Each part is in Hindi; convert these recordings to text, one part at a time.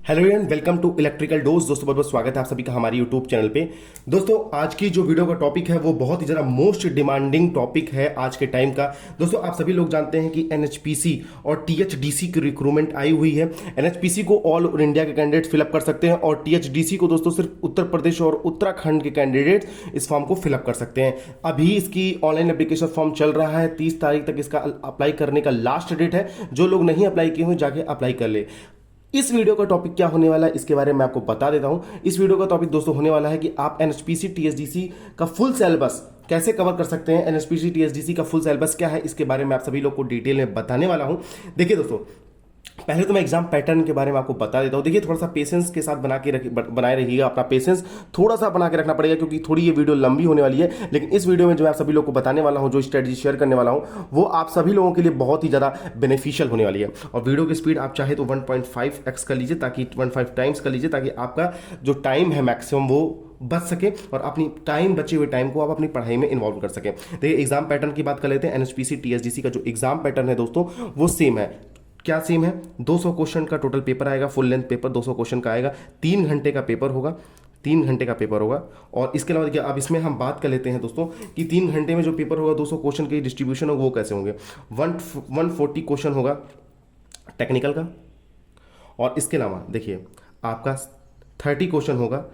Hello and welcome to electrical dose. दोस्तों बहुत बहुत स्वागत है आप सभी का हमारे यूट्यूब चैनल पे। दोस्तों आज की जो वीडियो का टॉपिक है वो बहुत ही ज़्यादा मोस्ट डिमांडिंग टॉपिक है आज के टाइम का। दोस्तों आप सभी लोग जानते हैं कि एनएचपीसी और टीएचडीसी की रिक्रूटमेंट आई हुई है। एनएचपीसी को ऑल ओवर इंडिया के कैंडिडेट फिलअप कर सकते हैं और टीएचडीसी को दोस्तों सिर्फ उत्तर प्रदेश और उत्तराखंड के कैंडिडेट इस फॉर्म को फिलअप कर सकते हैं। अभी इसकी ऑनलाइन एप्लीकेशन फॉर्म चल रहा है, 30 तारीख तक इसका अप्लाई करने का लास्ट डेट है। जो लोग नहीं अप्लाई किए हुए जाके अप्लाई कर ले। इस वीडियो का टॉपिक क्या होने वाला है इसके बारे में आपको बता देता हूं। इस वीडियो का टॉपिक दोस्तों होने वाला है कि आप एनएचपीसी टीएचडीसी का फुल सिलेबस कैसे कवर कर सकते हैं। एनएचपीसी टीएचडीसी का फुल सिलेबस क्या है इसके बारे में आप सभी लोग को डिटेल में बताने वाला हूं। देखिए दोस्तों, पहले तो मैं एग्जाम पैटर्न के बारे में आपको बता देता हूं। देखिए थोड़ा सा पेशेंस के साथ बनाए रखिएगा, अपना पेशेंस थोड़ा सा बना के रखना पड़ेगा क्योंकि थोड़ी ये वीडियो लंबी होने वाली है। लेकिन इस वीडियो में जो मैं आप सभी लोगों को बताने वाला हूं, जो स्ट्रेटजी शेयर करने वाला हूं, वो आप सभी लोगों के लिए बहुत ही ज़्यादा बेनिफिशियल होने वाली है। और वीडियो की स्पीड आप चाहे तो 1.5x कर लीजिए, ताकि 1.5 टाइम्स कर लीजिए, ताकि आपका जो टाइम है मैक्सिमम वो बच सके और अपनी बचे हुए टाइम को आप अपनी पढ़ाई में इन्वॉल्व कर सकें। देखिए एग्जाम पैटर्न की बात कर लेते हैं। एनएचपीसी टीएचडीसी का जो एग्जाम पैटर्न है दोस्तों वो सेम है। क्या सेम है? 200 क्वेश्चन का टोटल पेपर आएगा, फुल लेंथ पेपर 200 क्वेश्चन का आएगा। 3 घंटे का पेपर होगा, 3 घंटे का पेपर होगा। और इसके अलावा देखिए अब इसमें हम बात कर लेते हैं दोस्तों कि 3 घंटे में जो पेपर होगा 200 क्वेश्चन की डिस्ट्रीब्यूशन होगा वो कैसे होंगे। 140 क्वेश्चन होगा टेक्निकल का, और इसके अलावा देखिए आपका 30 क्वेश्चन होगा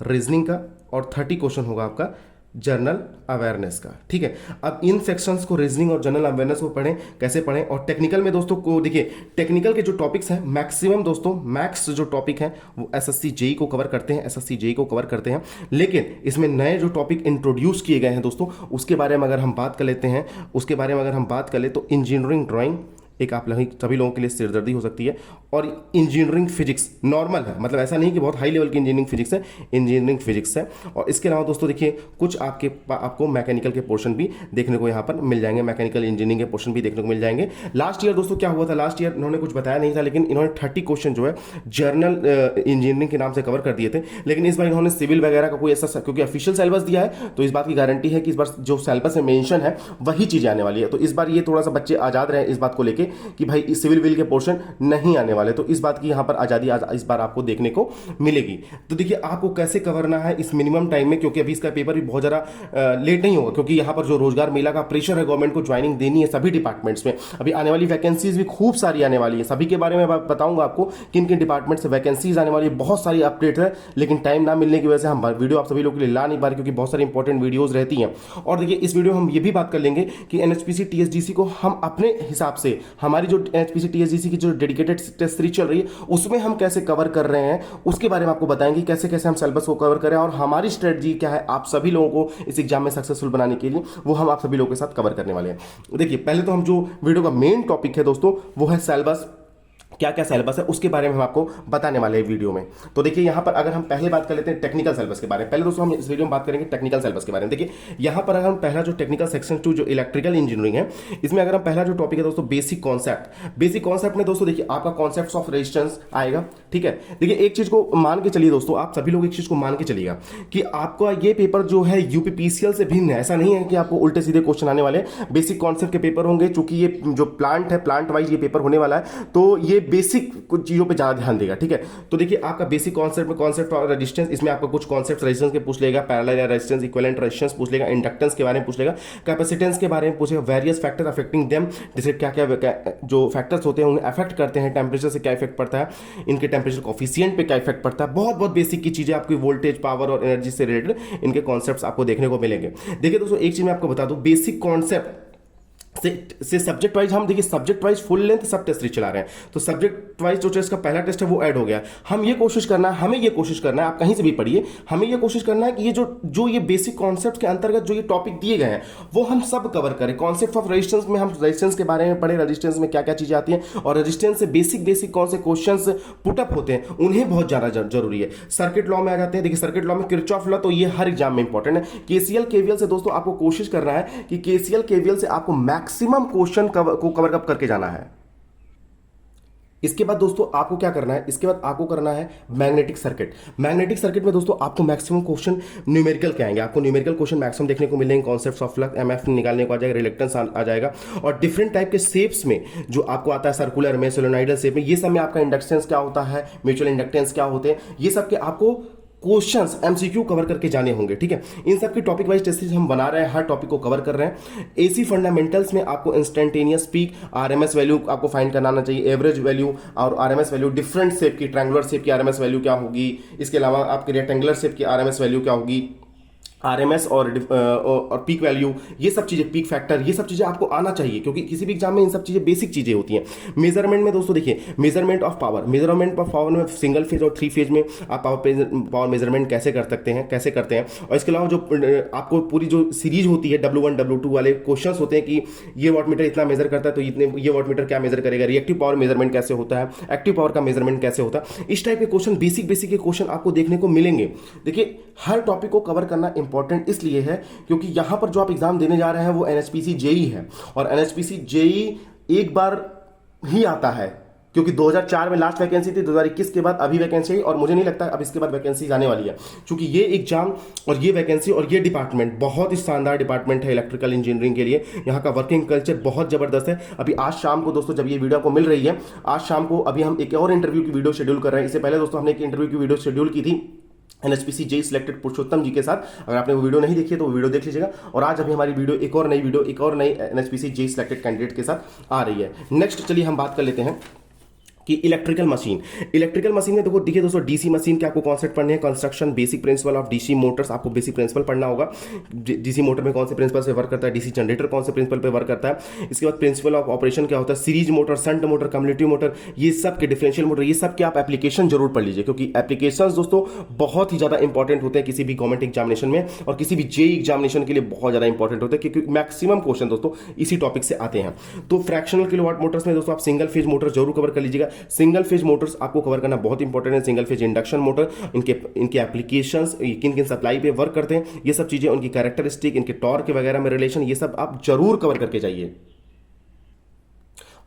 रीजनिंग का और 30 क्वेश्चन होगा आपका जर्नल अवेयरनेस का। ठीक है, अब इन सेक्शंस को रीजनिंग और जनरल अवेयरनेस को पढ़ें, कैसे पढ़ें। और टेक्निकल में दोस्तों को देखिए, टेक्निकल के जो टॉपिक्स हैं मैक्सिमम दोस्तों मैक्स जो टॉपिक हैं वो एसएससी जेई को कवर करते हैं, एसएससी जेई को कवर करते हैं। लेकिन इसमें नए जो टॉपिक इंट्रोड्यूस किए गए हैं दोस्तों उसके बारे में अगर हम बात कर लेते हैं, उसके बारे में अगर हम बात कर ले तो इंजीनियरिंग ड्राइंग एक आप सभी लोगों के लिए सिरदर्दी हो सकती है। और इंजीनियरिंग फिजिक्स नॉर्मल है, मतलब ऐसा नहीं कि बहुत हाई लेवल की इंजीनियरिंग फिजिक्स है, इंजीनियरिंग फिजिक्स है। और इसके अलावा दोस्तों देखिए कुछ आपको मैकेनिकल के पोर्शन भी देखने को यहाँ पर मिल जाएंगे, मैकेनिकल इंजीनियरिंग के पोर्शन भी देखने को मिल जाएंगे। लास्ट ईयर दोस्तों क्या हुआ था, लास्ट ईयर इन्होंने कुछ बताया नहीं था, लेकिन इन्होंने 30 क्वेश्चन जो है जर्नल इंजीनियरिंग के नाम से कवर कर दिए थे। लेकिन इस बार इन्होंने सिविल वगैरह का कोई ऐसा, क्योंकि ऑफिशियल सिलेबस दिया है तो इस बात की गारंटी है कि इस बार जो सिलेबस में मेंशन है वही चीज़ें आने वाली है। तो इस बार ये थोड़ा सा बच्चे आजाद रहे इस बात को लेकर कि भाई इस सिविल विल के पोर्शन नहीं आने वाले, तो इस बात की यहां पर आजादी इस बार आपको देखने को मिलेगी। तो देखिए आपको कैसे कवरना है इस मिनिमम टाइम में, क्योंकि अभी इसका पेपर भी बहुत ज़्यादा लेट नहीं होगा, क्योंकि यहां पर जो रोजगार मेला का प्रेशर है गवर्नमेंट को ज्वाइनिंग देनी है सभी डिपार्टमेंट्स में। अभी आने वाली वैकेंसीज भी खूब सारी आने वाली है, सभी के बारे में बताऊंगा आपको किन किन डिपार्टमेंट से वैकेंसीज आने वाली है। बहुत सारी अपडेट है, लेकिन टाइम ना मिलने की वजह से हम वीडियो आप सभी लोगों के लिए ला नहीं पा रहे, क्योंकि बहुत सारी इंपॉर्टेंट वीडियोज रहती हैं। और देखिए इस वीडियो में हम ये भी बात कर लेंगे कि एनएचपीसी टीएचडीसी को हम अपने हिसाब से, हमारी जो एनएचपीसी टीएचडीसी की जो डेडिकेटेड टेस्ट सीरीज चल रही है उसमें हम कैसे कवर कर रहे हैं उसके बारे में आपको बताएंगे, कैसे कैसे हम सिलेबस को कवर करें और हमारी स्ट्रेटजी क्या है आप सभी लोगों को इस एग्जाम में सक्सेसफुल बनाने के लिए, वो हम आप सभी लोगों के साथ कवर करने वाले हैं। देखिए पहले तो हम जो वीडियो का मेन टॉपिक है दोस्तों वो है सिलेबस, क्या क्या सिलेबस है उसके बारे में हम आपको बताने वाले हैं वीडियो में। तो देखिए यहां पर अगर हम पहले बात कर लेते हैं टेक्निकल सिलेबस के बारे में। पहले दोस्तों हम इस वीडियो में बात करेंगे टेक्निकल सिलेबस के बारे में। देखिए यहां पर अगर हम पहला जो टेक्निकल सेक्शन 2 जो इलेक्ट्रिकल इंजीनियरिंग है, इसमें अगर हम पहला जो टॉपिक है दोस्तों बेसिक कॉन्सेप्ट। बेसिक कॉन्सेप्ट में दोस्तों देखिए आपका कॉन्सेप्ट ऑफ रेजिस्टेंस आएगा। ठीक है, देखिए एक चीज को मान के चलिए दोस्तों, आप सभी लोग एक चीज को मान के चलिएगा कि आपका ये पेपर जो है यूपीपीसीएल से भिन्न है। ऐसा नहीं है कि आपको उल्टे सीधे क्वेश्चन आने वाले, बेसिक कॉन्सेप्ट के पेपर होंगे। चूंकि ये जो प्लांट है, प्लांट वाइज ये पेपर होने वाला है, तो ये बेसिक चीजों पे ज्यादा ध्यान देगा। ठीक है, तो देखिए आपका बेसिक कॉन्सेप्ट में कॉन्सेप्ट और रेजिस्टेंस, इसमें आपका कुछ कॉन्सेप्ट रेजिस्टेंस के पूछ लेगा, पैरेलल रेजिस्टेंस, इक्विवेलेंट रेजिस्टेंस पूछ लेगा, इंडक्टेंस के बारे में पूछ लेगा, कैपेसिटेंस के बारे में पूछेगा, वेरियस फैक्टर अफेक्टिंग देम, जैसे क्या क्या जो फैक्टर्स होते हैं उन्हें अफेक्ट करते हैं, टेंपरेचर से क्या इफेक्ट पड़ता है, इनके टेंपरेचर कोफिशिएंट पे क्या इफेक्ट पड़ता है। बहुत बहुत बेसिक की चीजें आपकी वोल्टेज, पावर और एनर्जी से रिलेटेड इनके कॉन्सेप्ट्स आपको देखने को मिलेंगे। देखिए दोस्तों एक चीज मैं आपको बता दूं, बेसिक कॉन्सेप्ट से सब्जेक्ट वाइज हम देखिए सब्जेक्ट वाइज फुल लेंथ सब टेस्ट चला रहे हैं, तो सब्जेक्ट वाइज जो टेस्ट का पहला टेस्ट है वो ऐड हो गया। हमें ये कोशिश करना है, आप कहीं से भी पढ़िए, हमें ये कोशिश करना है कि ये जो ये बेसिक कॉन्सेप्ट के अंतर्गत जो ये टॉपिक दिए गए हैं वो हम सब कवर करें। कॉन्सेप्ट ऑफ रेजिस्टेंस में हम रेजिस्टेंस के बारे में पढ़े, रेजिस्टेंस में क्या क्या चीजें आती हैं और रेजिस्टेंस से बेसिक कौन से क्वेश्चंस पुटअप होते हैं उन्हें बहुत ज्यादा जरूरी है। सर्किट लॉ में आ जाते हैं। देखिए सर्किट लॉ में किरचॉफ लॉ तो ये हर एग्जाम में इंपॉर्टेंट है। केसीएल केवीएल से दोस्तों आपको कोशिश करना है कि केसीएल केवीएल से आपको मैक्सिमम क्वेश्चन को कवर अप करके जाना है। इसके बाद दोस्तों आपको क्या करना है, इसके बाद आपको करना है मैग्नेटिक सर्किट। मैग्नेटिक सर्किट में दोस्तों आपको मैक्सिमम क्वेश्चन न्यूमेरिकल के आएंगे, आपको न्यूमेरिकल क्वेश्चन मैक्सिमम देखने को मिलेंगे। कॉन्सेप्ट्स ऑफ फ्लक्स एमएफ निकालने को आ जाएगा, रिलेक्टेंस आ जाएगा, और डिफरेंट टाइप के शेप्स में जो आपको आता है, सर्कुलर में, सोलेनोइडल शेप में, ये सब में आपका इंडक्टेंस क्या होता है, म्यूचुअल इंडक्टेंस क्या होते हैं, ये सब के आपको क्वेश्चंस एमसीक्यू कवर करके जाने होंगे। ठीक है, इन सब की टॉपिक वाइज टेस्ट सीरीज हम बना रहे हैं, हर टॉपिक को कवर कर रहे हैं। एसी फंडामेंटल्स में आपको इंस्टेंटेनियस पीक, आरएमएस वैल्यू आपको फाइंड करना आना चाहिए, एवरेज वैल्यू और आरएमएस वैल्यू, डिफरेंट शेप की, ट्रायंगुलर शेप की आरएमएस वैल्यू क्या होगी, इसके अलावा आपके रेक्टेंगुलर शेप की आरएमएस वैल्यू क्या होगी, आरएमएस और पीक वैल्यू, ये सब चीजें, पीक फैक्टर, ये सब चीजें आपको आना चाहिए, क्योंकि किसी भी एग्जाम में इन सब चीजें बेसिक चीजें होती हैं। मेजरमेंट में दोस्तों देखिए, measurement of power, measurement of power में सिंगल फेज और 3 फेज में आप पावर मेजरमेंट कैसे कर सकते हैं, कैसे करते हैं। और इसके अलावा जो आपको पूरी जो सीरीज होती है W1 W2 वाले क्वेश्चंस होते हैं कि ये वाटमीटर इतना मेजर करता है तो इतने, ये वाटमीटर क्या मेजर करेगा, रिएक्टिव पावर मेजरमेंट कैसे होता है, एक्टिव पावर का मेजरमेंट कैसे होता है, इस टाइप के क्वेश्चन, बेसिक के क्वेश्चन आपको देखने को मिलेंगे। देखिए, हर टॉपिक को कवर करना इंपॉर्टेंट इसलिए है क्योंकि यहां पर जो आप एग्जाम देने जा रहे हैं वो एनएचपीसी जेई है, और एनएचपीसी जेई एक बार ही आता है, क्योंकि 2004 में लास्ट वैकेंसी थी, 2021 के बाद अभी वैकेंसी आई, और मुझे नहीं लगता अब इसके बाद वैकेंसी आने वाली है, क्योंकि ये एग्जाम और ये वैकेंसी और ये डिपार्टमेंट बहुत ही शानदार डिपार्टमेंट है इलेक्ट्रिकल इंजीनियरिंग के लिए। यहाँ का वर्किंग कल्चर बहुत जबरदस्त है। अभी आज शाम को दोस्तों, जब ये वीडियो को मिल रही है, आज शाम को अभी हम एक और इंटरव्यू की वीडियो शेड्यूल कर रहे हैं। इससे पहले दोस्तों हमने एक इंटरव्यू की वीडियो शेड्यूल की थी एनएचपीसी जेई सिलेक्टेड पुरुषोत्तम जी के साथ। अगर आपने वो वीडियो नहीं देखी है तो वो वीडियो देख लीजिएगा। और आज अभी हमारी वीडियो एक और नई एनएचपीसी जेई सिलेक्टेड कैंडिडेट के साथ आ रही है। नेक्स्ट चलिए हम बात कर लेते हैं कि इलेक्ट्रिकल मशीन में देखो, देखिए दोस्तों, डीसी मशीन के आपको कॉन्सेप्ट पढ़ने हैं, construction, basic principle of DC Motors, आपको बेसिक प्रिंसिपल पढ़ना होगा। डीसी मोटर में कौन से प्रिंसिपल से वर्क करता है, डीसी जनरेटर कौन से प्रिंसिपल पे वर्क करता है, इसके बाद प्रिंसिपल ऑफ ऑपरेशन क्या होता है, series motor, shunt motor, cumulative motor, ये सब के, डिफरेंशियल मोटर, ये सब के आप एप्लीकेशन जरूर पढ़ लीजिए, क्योंकि एप्लीकेशन दोस्तों बहुत ही ज्यादा इंपॉर्टेंट होते हैं किसी भी गवर्नमेंट एग्जामिनेशन में, और किसी भी जेई एग्जामिनेशन के लिए बहुत ज्यादा इंपॉर्टेंट होते हैं, क्योंकि मैक्सिमम क्वेश्चन दोस्तों इसी टॉपिक से आते हैं। तो फ्रैक्शनल किलोवाट मोटर्स में दोस्तों आप सिंगल फेज मोटर जरूर कवर कर लीजिएगा। सिंगल फेज मोटर्स आपको कवर करना बहुत इंपॉर्टेंट है। सिंगल फेज इंडक्शन मोटर, इनके एप्लीकेशंस, किन किन सप्लाई पे वर्क करते हैं, ये सब चीजें, उनकी कैरेक्टरिस्टिक, इनके टॉर्क वगैरह में रिलेशन, ये सब आप जरूर कवर करके जाइए।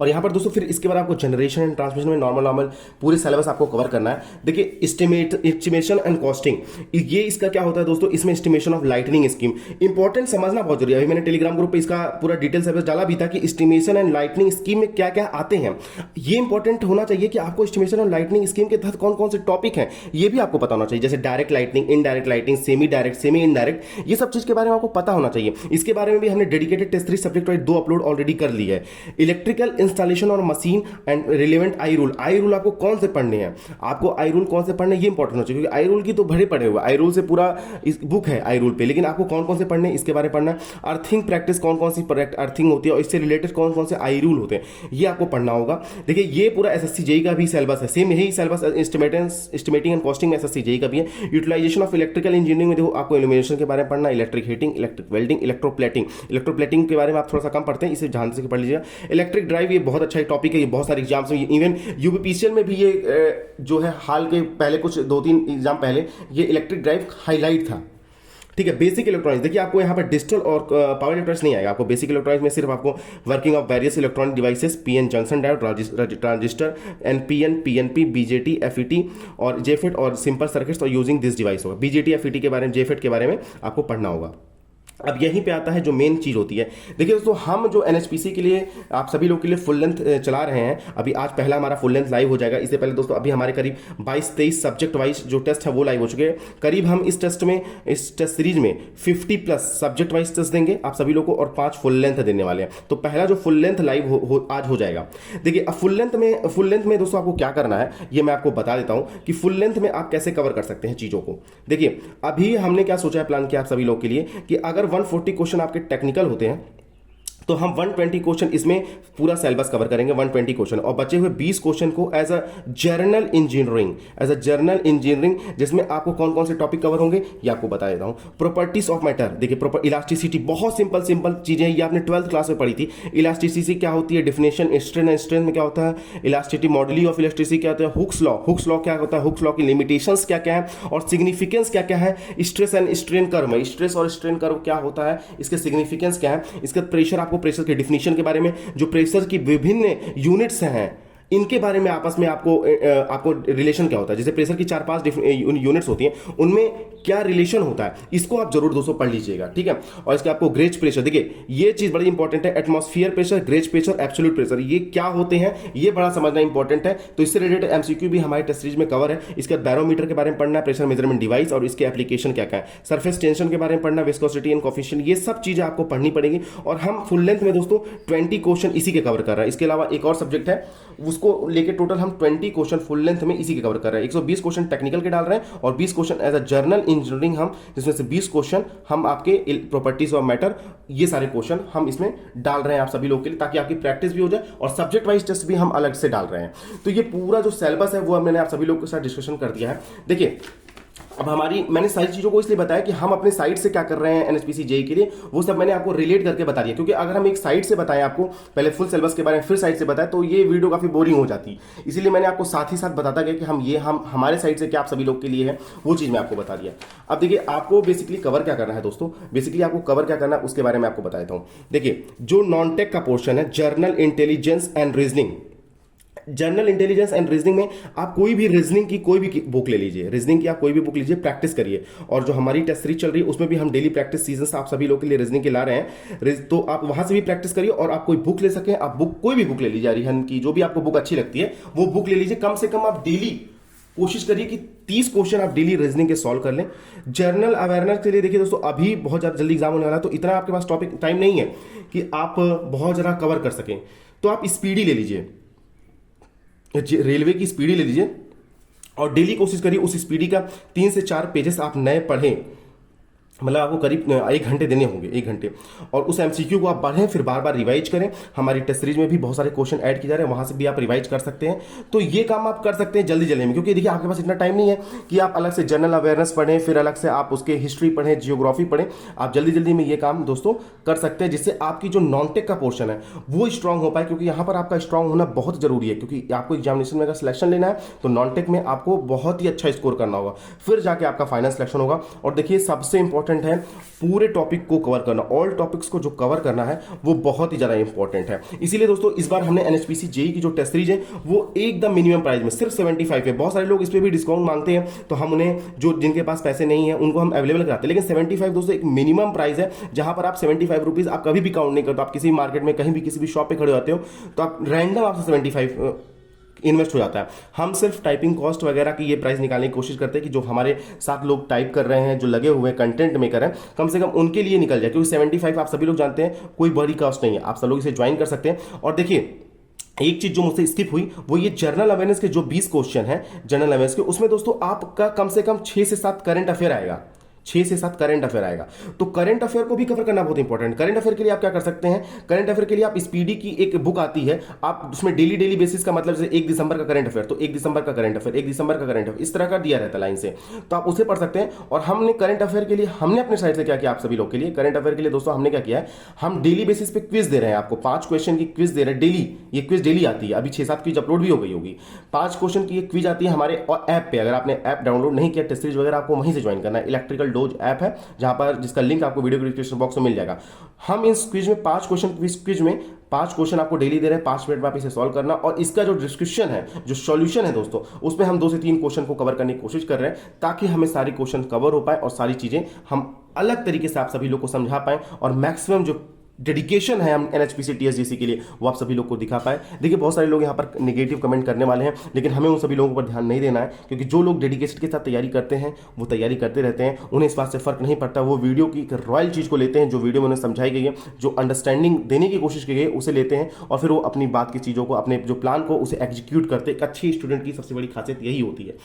और यहां पर दोस्तों फिर इसके बाद आपको जनरेशन एंड ट्रांसमिशन में नॉर्मल पूरे सिलेबस आपको कवर करना है। देखिए, एस्टिमेशन एंड कॉस्टिंग, ये इसका क्या होता है दोस्तों, इसमें estimation of lightning scheme important समझना बहुत जरूरी है। अभी मैंने टेलीग्राम ग्रुप पे इसका पूरा डिटेल सर्विस डाला भी था कि एस्टिमेशन एंड लाइटनिंग स्कीम में क्या क्या आते हैं। ये इंपॉर्टेंट होना चाहिए कि आपको एस्टिमेशन और लाइटनिंग स्कीम के तहत कौन कौन से टॉपिक हैं ये भी आपको पता होना चाहिए, जैसे direct lightning, indirect lightning, semi direct, semi indirect, ये सब चीज के बारे में आपको पता होना चाहिए। इसके बारे में भी हमने dedicated test 3 subject wise 2 upload already कर ली है। इलेक्ट्रिकल इंस्टॉलेशन और machine and relevant I rule आपको कौन से पढ़ने हैं, आपको आई रूल कौन से पढ़ने, ये इंपॉर्टेंट हो चाहिए, क्योंकि आई रूल की तो भरे पड़े हुए, आई रूल से पूरा इस बुक है आई रूल पे, लेकिन आपको कौन कौन से पढ़ने इसके बारे में पढ़ना है। अर्थिंग प्रैक्टिस, कौन कौन सी अर्थिंग होती है और इससे रिलेटेड कौन कौन से आई रूल होते हैं, ये आपको पढ़ना होगा। देखिए, ये पूरा एसएससी जेई का भी सिलेबस है, सेम यही सिलेबस एस्टिमेटिंग एंड कॉस्टिंग में एसएससी जेई का भी है। यूटिलाइजेशन ऑफ इलेक्ट्रिकल इंजीनियरिंग में देखो आपको इल्यूमिनेशन के बारे में पढ़ना, electric heating, electric welding, electroplating के बारे में आप थोड़ा सा कम पढ़ते हैं, इसे ध्यान से पढ़ लीजिएगा। इलेक्ट्रिक ड्राइव, ये बहुत अच्छा टॉपिक है, ये बहुत सारे एग्जाम्स में, इवन यूपीपीसीएल में भी ये जो है हाल के पहले कुछ 2-3 एग्जाम पहले ये इलेक्ट्रिक ड्राइव हाईलाइट था। ठीक है, बेसिक इलेक्ट्रॉनिक्स, देखिए आपको यहाँ पर डिजिटल और पावर इलेक्ट्रॉनिक्स नहीं आएगा, आपको बेसिक इलेक्ट्रॉनिक्स में सिर्फ आपको working of various electronic devices, PN junction diode, transistor, NPN, PNP, BJT, FET और जेफेट और सिंपल सर्किट्स और यूजिंग दिस डिवाइस होगा। बीजेटी, एफईटी के बारे में, जेफेट के बारे में आपको पढ़ना होगा। अब यहीं पे आता है जो मेन चीज होती है। देखिए दोस्तों, हम जो एनएचपीसी के लिए आप सभी लोग के लिए फुल लेंथ चला रहे हैं, अभी आज पहला हमारा फुल लेंथ लाइव हो जाएगा। इससे पहले दोस्तों अभी हमारे करीब 22-23 सब्जेक्ट वाइज जो टेस्ट है वो लाइव हो चुके हैं। करीब हम इस टेस्ट सीरीज में 50+ सब्जेक्ट वाइज टेस्ट देंगे आप सभी लोग को, और 5 फुल लेंथ देने वाले हैं। तो पहला जो फुल लेंथ लाइव आज हो जाएगा। देखिए, अब फुल लेंथ में दोस्तों आपको क्या करना है ये मैं आपको बता देता हूं कि फुल लेंथ में आप कैसे कवर कर सकते हैं चीजों को। देखिए, अभी हमने क्या सोचा है, प्लान किया आप सभी लोग के लिए कि अगर 140 क्वेश्चन आपके टेक्निकल होते हैं तो हम 120 क्वेश्चन इसमें पूरा सिलेबस कवर करेंगे, 120 क्वेश्चन, और बचे हुए 20 क्वेश्चन को एज अ जर्नल इंजीनियरिंग, जिसमें आपको कौन कौन से टॉपिक कवर होंगे ये आपको बता देता हूं। प्रॉपर्टीज ऑफ मैटर, देखिए प्रॉपर इलास्टिसिटी, बहुत सिंपल चीजें, ये आपने 12th क्लास में पढ़ी थी। इलास्टिसिटी क्या होती है, डेफिनेशन, स्ट्रेन में क्या होता है, इलास्टिसिटी, मॉडुली ऑफ इलास्टिसिटी क्या होता है, हुक्स लॉ क्या होता है, हुक्स लॉ की लिमिटेशंस क्या क्या है और सिग्निफिकेंस क्या क्या है, स्ट्रेस एंड स्ट्रेन कर्व में, स्ट्रेस और स्ट्रेन कर्व क्या होता है, इसके सिग्निफिकेंस क्या है, इसके प्रेशर, आपको प्रेशर के डिफिनीशन के बारे में, जो प्रेशर की विभिन्न यूनिट्स हैं इनके बारे में आपस में आपको रिलेशन क्या होता है, जैसे प्रेशर की 4-5 यूनिट्स होती हैं, उनमें क्या रिलेशन होता है, इसको आप जरूर दोस्तों पढ़ लीजिएगा, ठीक है। और इसके आपको गेज प्रेशर, देखिए ये चीज बड़ी इंपॉर्टेंट है, atmosphere pressure, gauge pressure, absolute pressure, ये क्या होते हैं ये बड़ा समझना इंपॉर्टेंट है। तो इससे रिलेटेड एमसीक्यू भी हमारे टेस्ट सीरीज में कवर है। इसके बाद बैरोमीटर के बारे में पढ़ना, प्रेशर मेजरमेंट डिवाइस और इसके एप्लीकेशन क्या क्या है, सरफेस टेंशन के बारे में पढ़ना, विस्कोसिटी एंड कोफिशिएंट, ये सब चीजें आपको पढ़नी पड़ेगी। और हम फुल लेंथ में दोस्तों 20 क्वेश्चन इसी के कवर कर रहे हैं। इसके अलावा एक और सब्जेक्ट है, उसको लेके टोटल हम 20 क्वेश्चन फुल लेंथ में इसी के कवर कर रहे हैं। 120 क्वेश्चन टेक्निकल के डाल रहे हैं और 20 question as a general engineering हम, जिसमें से 20 क्वेश्चन हम आपके प्रॉपर्टीज ऑफ मैटर, ये सारे क्वेश्चन हम इसमें डाल रहे हैं आप सभी लोग के लिए, ताकि आपकी प्रैक्टिस भी हो जाए और सब्जेक्ट वाइज टेस्ट भी हम अलग से डाल रहे हैं। तो ये पूरा जो सिलेबस है वो मैंने आप सभी लोगों के साथ डिस्कशन कर दिया है। देखिए अब मैंने सारी चीजों को इसलिए बताया कि हम अपने साइड से क्या कर रहे हैं एनएचपीसी जेई के लिए, वो सब मैंने आपको रिलेट करके बता दिया। क्योंकि अगर हम एक साइड से बताएं आपको, पहले फुल सिलेबस के बारे में फिर साइड से बताएं, तो ये वीडियो काफी बोरिंग हो जाती। इसीलिए मैंने आपको साथ ही साथ बताता गया कि हम हमारे साइड से क्या आप सभी लोग के लिए है, वो चीज मैं आपको बता दिया। अब देखिए आपको बेसिकली कवर क्या करना है दोस्तों, बेसिकली आपको कवर क्या करना है उसके बारे में आपको बता देता हूं। देखिए जो नॉन टेक का पोर्शन है, journal intelligence and reasoning, general intelligence and reasoning में आप कोई भी रीजनिंग की कोई भी बुक ले लीजिए, रीजनिंग की आप कोई भी बुक लीजिए, प्रैक्टिस करिए। और जो हमारी टेस्ट सीरीज चल रही है उसमें भी हम डेली प्रैक्टिस सीजन आप सभी लोग के लिए रीजनिंग के ला रहे हैं, तो आप वहां से भी प्रैक्टिस करिए। और आप कोई बुक ले सकें, आप बुक कोई भी बुक ले लीजिए, रिहन की जो भी आपको बुक अच्छी लगती है वो बुक ले लीजिए। कम से कम आप डेली कोशिश करिए कि 30 क्वेश्चन आप डेली रीजनिंग के सॉल्व कर लें। जनरल अवेयरनेस के लिए देखिए दोस्तों, अभी बहुत ज्यादा जल्दी एग्जाम होने वाला है, तो इतना आपके पास टॉपिक टाइम नहीं है कि आप बहुत ज्यादा कवर कर सकें, तो आप स्पीडी ले लीजिए, रेलवे की स्पीडी ले लीजिए और डेली कोशिश करिए उस स्पीडी का 3 से 4 पेजेस आप नए पढ़ें। मतलब आपको करीब 1 घंटे देने होंगे, 1 घंटे, और उस एमसीक्यू को आप पढ़ें, फिर बार बार रिवाइज करें। हमारी टेस्ट सीरीज में भी बहुत सारे क्वेश्चन ऐड किए जा रहे हैं, वहां से भी आप रिवाइज कर सकते हैं। तो ये काम आप कर सकते हैं जल्दी जल्दी में, क्योंकि देखिए आपके पास इतना टाइम नहीं है कि आप अलग से जनरल अवेयरनेस पढ़ें, फिर अलग से आप उसके हिस्ट्री पढ़ें, जियोग्राफी पढ़ें। आप जल्दी जल्दी में ये काम दोस्तों कर सकते हैं, जिससे आपकी जो नॉन टेक का पोर्शन है वो स्ट्रांग हो पाए। क्योंकि यहाँ पर आपका स्ट्रांग होना बहुत जरूरी है, क्योंकि आपको एग्जामिनेशन में अगर सिलेक्शन लेना है तो नॉन टेक में आपको बहुत ही अच्छा स्कोर करना होगा, फिर जाके आपका फाइनल सिलेक्शन होगा। और देखिए सबसे इंपॉर्टेंट है पूरे टॉपिक को कवर करना, ऑल टॉपिक्स को जो कवर करना है वो बहुत ही ज्यादा इंपॉर्टेंट है। इसीलिए दोस्तों इस बार हमने एनएचपीसी जेई की जो टेस्ट सीरीज है वो एकदम मिनिमम प्राइस में सिर्फ 75 है। बहुत सारे लोग इस पे भी डिस्काउंट मांगते हैं, तो हम उन्हें, जो जिनके पास पैसे नहीं है उनको हम अवेलेबल कराते हैं, लेकिन 75 दोस्तों एक मिनिमम प्राइस है, जहां पर आप 75 रुपीज आप कभी भी काउंट नहीं करते। आप किसी मार्केट में कहीं भी किसी भी शॉप पे खड़े होते हो तो आप रैंडम आपसे 75 इन्वेस्ट हो जाता है। हम सिर्फ टाइपिंग कॉस्ट वगैरह की ये प्राइस निकालने की कोशिश करते हैं कि जो हमारे साथ लोग टाइप कर रहे हैं, जो लगे हुए कंटेंट मेकर हैं, कम से कम उनके लिए निकल जाए। क्योंकि 75 आप सभी लोग जानते हैं कोई बड़ी कॉस्ट नहीं है, आप सब लोग इसे ज्वाइन कर सकते हैं। और देखिए एक चीज जो मुझसे स्किप हुई वो ये जनरल अवेयरनेस के जो 20 क्वेश्चन है जनरल अवेयरनेस के, उसमें दोस्तों आपका कम से कम 6 से 7 करंट अफेयर आएगा, 6 से 7 करंट अफेयर आएगा। तो करंट अफेयर को भी कवर करना बहुत इंपॉर्टेंट। करंट अफेयर के लिए आप क्या कर सकते हैं, करंट अफेयर के लिए आप स्पीडी की एक बुक आती है, आप उसमें डेली बेसिस का, मतलब जैसे 1 दिसंबर का करंट अफेयर, तो 1 दिसंबर का करंट अफेयर, 1 दिसंबर का करंट अफेयर, इस तरह का दिया रहता है लाइन से, तो आप उसे पढ़ सकते हैं। और हमने करंट अफेयर के लिए हमने अपने साइड से क्या किया, आप सभी लोग के लिए करंट अफेयर के लिए दोस्तों हमने क्या किया है, हम डेली बेसिस पे क्विज दे रहे हैं आपको, 5 क्वेश्चन की क्विज दे रहे हैं डेली। ये क्विज डेली आती है, अभी 6-7 क्विज अपलोड भी हो गई होगी। 5 क्वेश्चन की क्विज आती है हमारे ऐप पे। अगर आपने ऐप डाउनलोड नहीं किया टेस्ट सीरीज वगैरह, आपको वहीं से ज्वाइन करना है। इलेक्ट्रिकल डोज ऐप है, जहां पर जिसका लिंक आपको वीडियो के डिस्क्रिप्शन बॉक्स में मिल जाएगा। हम इस क्विज में 5 क्वेश्चन, क्विज में 5 क्वेश्चन आपको डेली दे रहे हैं, 5 मिनट में आप इसे सॉल्व करना। और इसका जो डिस्क्रिप्शन है, जो सॉल्यूशन है दोस्तों, उसमें हम 2 से 3 क्वेश्चन को कवर करने की कोशिश कर रहे हैं, ताकि हमें सारे क्वेश्चन कवर हो पाए और सारी चीजें हम अलग तरीके से आप सभी लोग को समझा पाए और मैक्सिमम जो डेडिकेशन है हम एनएचपीसी टीएसजीसी के लिए वो आप सभी लोग को दिखा पाए। देखिए बहुत सारे लोग यहाँ पर नेगेटिव कमेंट करने वाले हैं, लेकिन हमें उन सभी लोगों पर ध्यान नहीं देना है, क्योंकि जो लोग डेडिकेशन के साथ तैयारी करते हैं वो तैयारी करते रहते हैं, उन्हें इस बात से फर्क नहीं पड़ता। वो वीडियो की एक रॉयल चीज़ को लेते हैं, जो वीडियो में उन्हें समझाई गई है, जो अंडरस्टैंडिंग देने की कोशिश की गई है उसे लेते हैं, और फिर वो अपनी बात की चीज़ों को, अपने जो प्लान को उसे एग्जीक्यूट करते हैं। एक अच्छी स्टूडेंट की सबसे बड़ी खासियत यही होती है।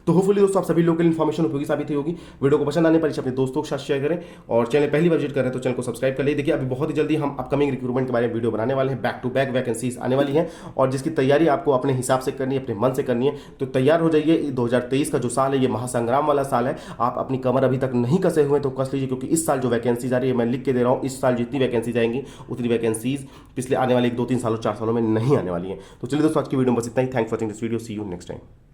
तो होपफुली दोस्तों आप सभी लोगों के लिए इन्फॉर्मेशन उपयोगी साबित हुई होगी। वीडियो को पसंद आने पर इसे अपने दोस्तों के साथ शेयर करें, और चैनल पहली बार विजिट करें तो चैनल को सब्सक्राइब कर लीजिए। देखिए अभी बहुत ही जल्दी हम अपकमिंग रिक्रूटमेंट के बारे में वीडियो बनाने वाले हैं, बैक टू बैक वैकेंसीज आने वाली हैं, और जिसकी तैयारी आपको अपने हिसाब से करनी है, अपने मन से करनी है। तो तैयार हो जाइए। 2023 का जो साल है ये महासंग्राम वाला साल है। आप अपनी कमर अभी तक नहीं कसे हुए तो कस लीजिए, क्योंकि इस साल जो वैकेंसीज आ रही है, मैं लिख के दे रहा हूँ, इस साल जितनी वैकेंसीज आएंगी उतनी वैकेंसीज पिछले आने वाले 1, 2, 3 सालों 4 सालों में नहीं आने वाली है। तो चलिए दोस्तों आज की वीडियो में बस इतना ही। Thanks for watching this video, see you next time.